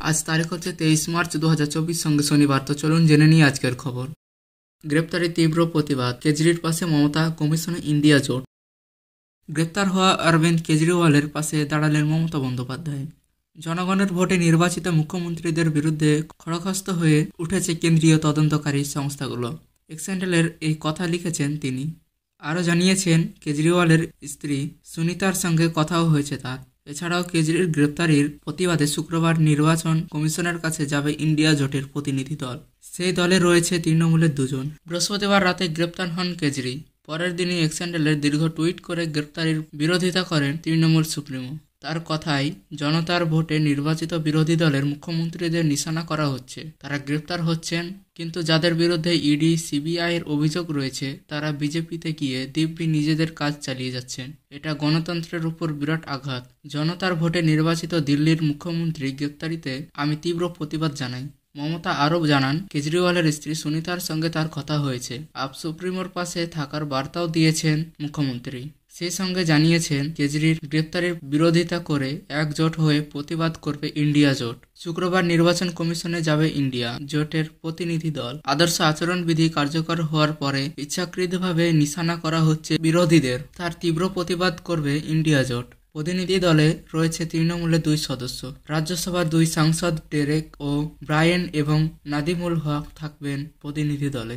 আজ তারিখ হচ্ছে 23 মার্চ 2024, সঙ্গে শনিবার। তো চলুন জেনে নিই আজকের খবর। গ্রেপ্তারে তীব্র প্রতিবাদ, কেজরির পাশে মমতা, কমিশনে ইন্ডিয়া জোট। গ্রেপ্তার হওয়া অরবিন্দ কেজরিওয়ালের পাশে দাঁড়ালেন মমতা বন্দ্যোপাধ্যায়। জনগণের ভোটে নির্বাচিত মুখ্যমন্ত্রীদের বিরুদ্ধে খড়গহস্ত হয়ে উঠেছে কেন্দ্রীয় তদন্তকারী সংস্থাগুলো। এক্সেন্ডেলের এই কথা লিখেছেন তিনি। আরও জানিয়েছেন, কেজরিওয়ালের স্ত্রী সুনিতার সঙ্গে কথাও হয়েছে তার। এছাড়াও কেজরির গ্রেপ্তারির প্রতিবাদে শুক্রবার নির্বাচন কমিশনের কাছে যাবে ইন্ডিয়া জোটের প্রতিনিধি দল। সেই দলে রয়েছে তৃণমূলের দুজন। বৃহস্পতিবার রাতে গ্রেপ্তার হন কেজরি। পরের দিনই এক্সেন্ডেলের দীর্ঘ টুইট করে গ্রেপ্তারির বিরোধিতা করেন তৃণমূল সুপ্রিমো। তার কথায়, জনতার ভোটে নির্বাচিত বিরোধী দলের মুখ্যমন্ত্রীদের নিশানা করা হচ্ছে। তারা গ্রেপ্তার হচ্ছেন, কিন্তু যাদের বিরুদ্ধে ইডি, সিবিআইয়ের অভিযোগ রয়েছে তারা বিজেপিতে গিয়ে দিব্যি নিজেদের কাজ চালিয়ে যাচ্ছেন। এটা গণতন্ত্রের উপর বিরাট আঘাত। জনতার ভোটে নির্বাচিত দিল্লির মুখ্যমন্ত্রী গ্রেপ্তারিতে আমি তীব্র প্রতিবাদ জানাই। মমতা আরও জানান, কেজরিওয়ালের স্ত্রী সুনিতার সঙ্গে তার কথা হয়েছে। আপ সুপ্রিমোর পাশে থাকার বার্তাও দিয়েছেন মুখ্যমন্ত্রী। সেই সঙ্গে জানিয়েছেন, কেজরির গ্রেপ্তারের বিরোধিতা করে একজোট হয়ে প্রতিবাদ করবে ইন্ডিয়া জোট। শুক্রবার নির্বাচন কমিশনে যাবে ইন্ডিয়া জোটের প্রতিনিধি দল। আদর্শ আচরণবিধি কার্যকর হওয়ার পরে ইচ্ছাকৃতভাবে নিশানা করা হচ্ছে বিরোধীদের। তার তীব্র প্রতিবাদ করবে ইন্ডিয়া জোট। প্রতিনিধি দলে রয়েছে তৃণমূলের 2 সদস্য। রাজ্যসভার 2 সাংসদ ডেরেক ও ব্রায়েন এবং নাদিমুল হক থাকবেন প্রতিনিধি দলে।